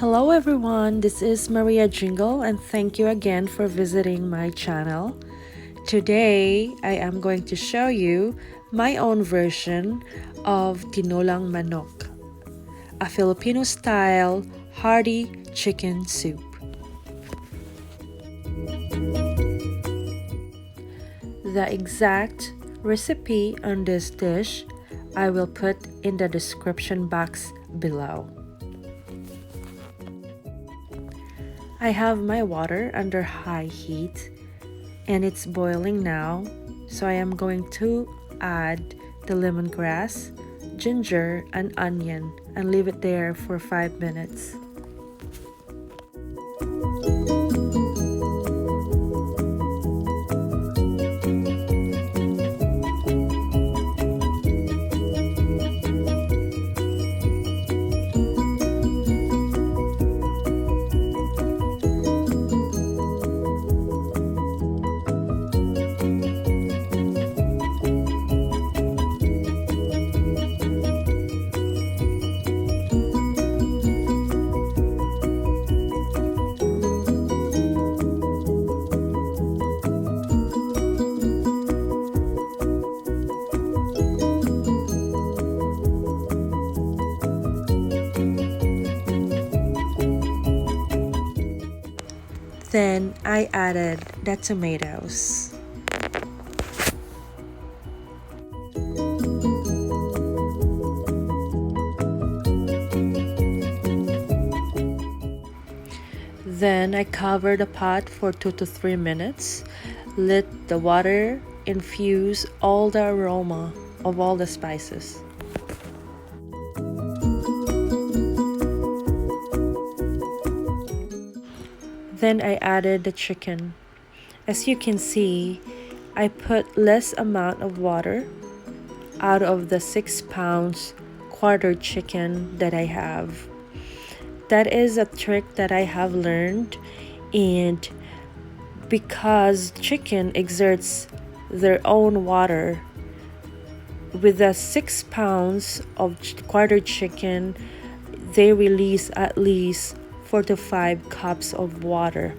Hello everyone, this is Maria Jingle and thank you again for visiting my channel. Today, I am going to show you my own version of Tinolang Manok, a Filipino-style hearty chicken soup. The exact recipe on this dish I will put in the description box below. I have my water under high heat and it's boiling now, so I am going to add the lemongrass, ginger, and onion and leave it there for 5 minutes. Then I added the tomatoes. Then I covered the pot for 2 to 3 minutes. Let the water infuse all the aroma of all the spices. Then I added the chicken. As you can see, I put less amount of water out of the 6 pounds quartered chicken that I have. That is a trick that I have learned, and because chicken exerts their own water, with the 6 pounds of quartered chicken, they release at least 4 to 5 cups of water.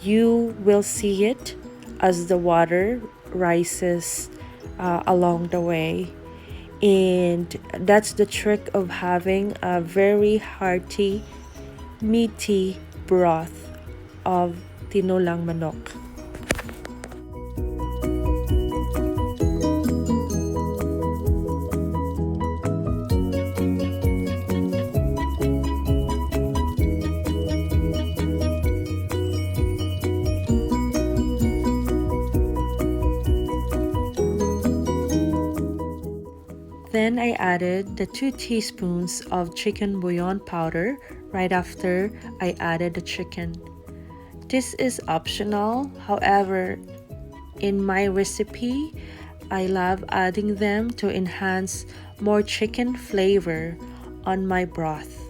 You will see it as the water rises along the way, and that's the trick of having a very hearty, meaty broth of Tinolang Manok. Then I added the 2 teaspoons of chicken bouillon powder right after I added the chicken. This is optional, however, in my recipe, I love adding them to enhance more chicken flavor on my broth.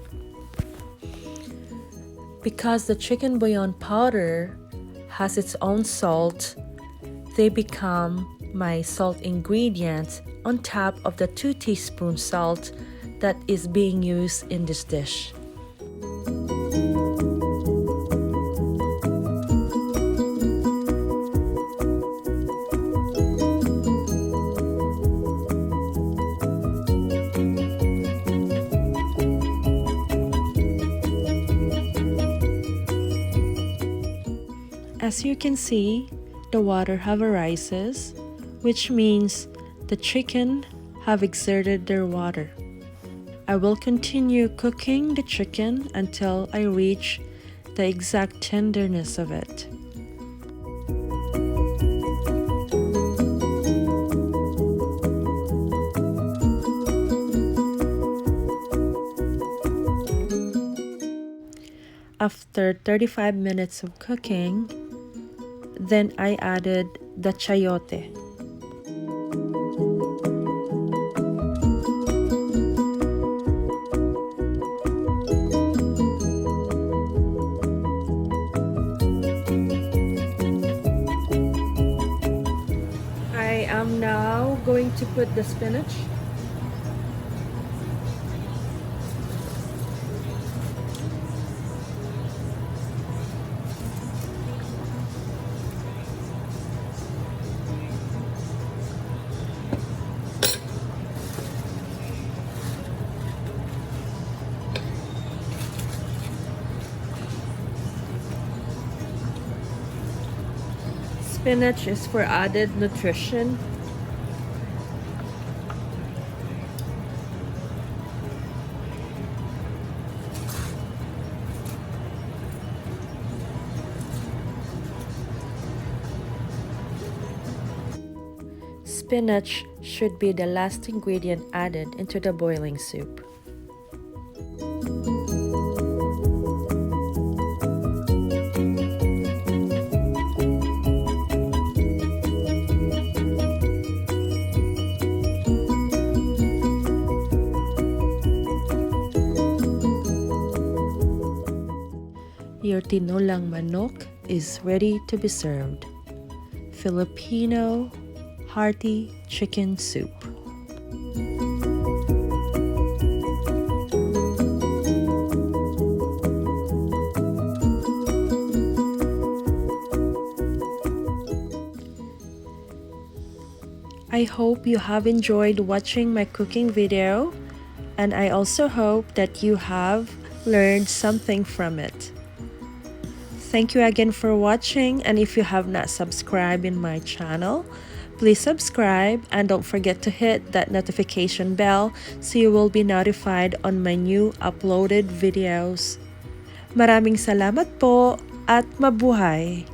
Because the chicken bouillon powder has its own salt, they become my salt ingredients on top of the 2 teaspoons salt that is being used in this dish. As you can see, the water have arises, which means the chicken have exerted their water. I will continue cooking the chicken until I reach the exact tenderness of it. After 35 minutes of cooking, then I added the chayote. I am now going to put the spinach. Spinach is for added nutrition. Spinach should be the last ingredient added into the boiling soup. Your Tinolang Manok is ready to be served. Filipino Hearty Chicken Soup. I hope you have enjoyed watching my cooking video, and I also hope that you have learned something from it. Thank you again for watching, and if you have not subscribed in my channel, please subscribe and don't forget to hit that notification bell so you will be notified on my new uploaded videos. Maraming salamat po at mabuhay!